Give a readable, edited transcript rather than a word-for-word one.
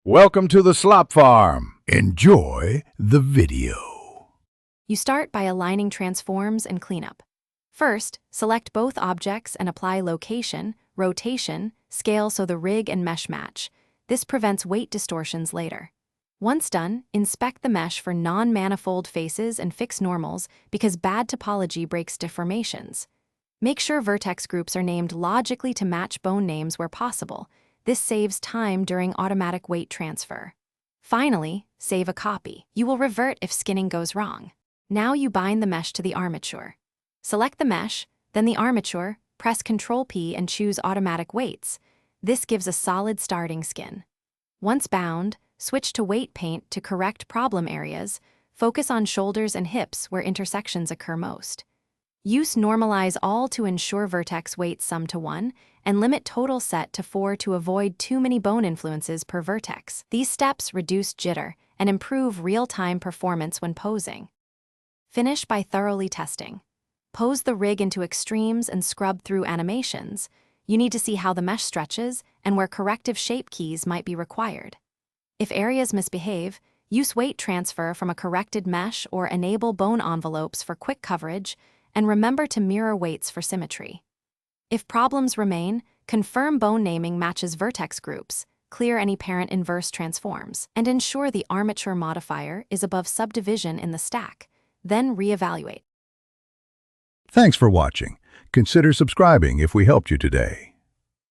Welcome to the Slop Farm. Enjoy the video. You start by aligning transforms and cleanup. First, select both objects and apply location, rotation, scale so the rig and mesh match. This prevents weight distortions later. Once done, inspect the mesh for non-manifold faces and fix normals because bad topology breaks deformations. Make sure vertex groups are named logically to match bone names where possible. This saves time during automatic weight transfer. Finally, save a copy. You will revert if skinning goes wrong. Now you bind the mesh to the armature. Select the mesh, then the armature, press Ctrl-P and choose automatic weights. This gives a solid starting skin. Once bound, switch to weight paint to correct problem areas. Focus on shoulders and hips where intersections occur most. Use normalize all to ensure vertex weights sum to 1, and limit total set to 4 to avoid too many bone influences per vertex. These steps reduce jitter and improve real-time performance when posing. Finish by thoroughly testing. Pose the rig into extremes and scrub through animations. You need to see how the mesh stretches and where corrective shape keys might be required. If areas misbehave, use weight transfer from a corrected mesh or enable bone envelopes for quick coverage, and remember to mirror weights for symmetry. If problems remain, confirm bone naming matches vertex groups, clear any parent inverse transforms, and ensure the armature modifier is above subdivision in the stack. Then reevaluate. Thanks for watching. Consider subscribing if we helped you today.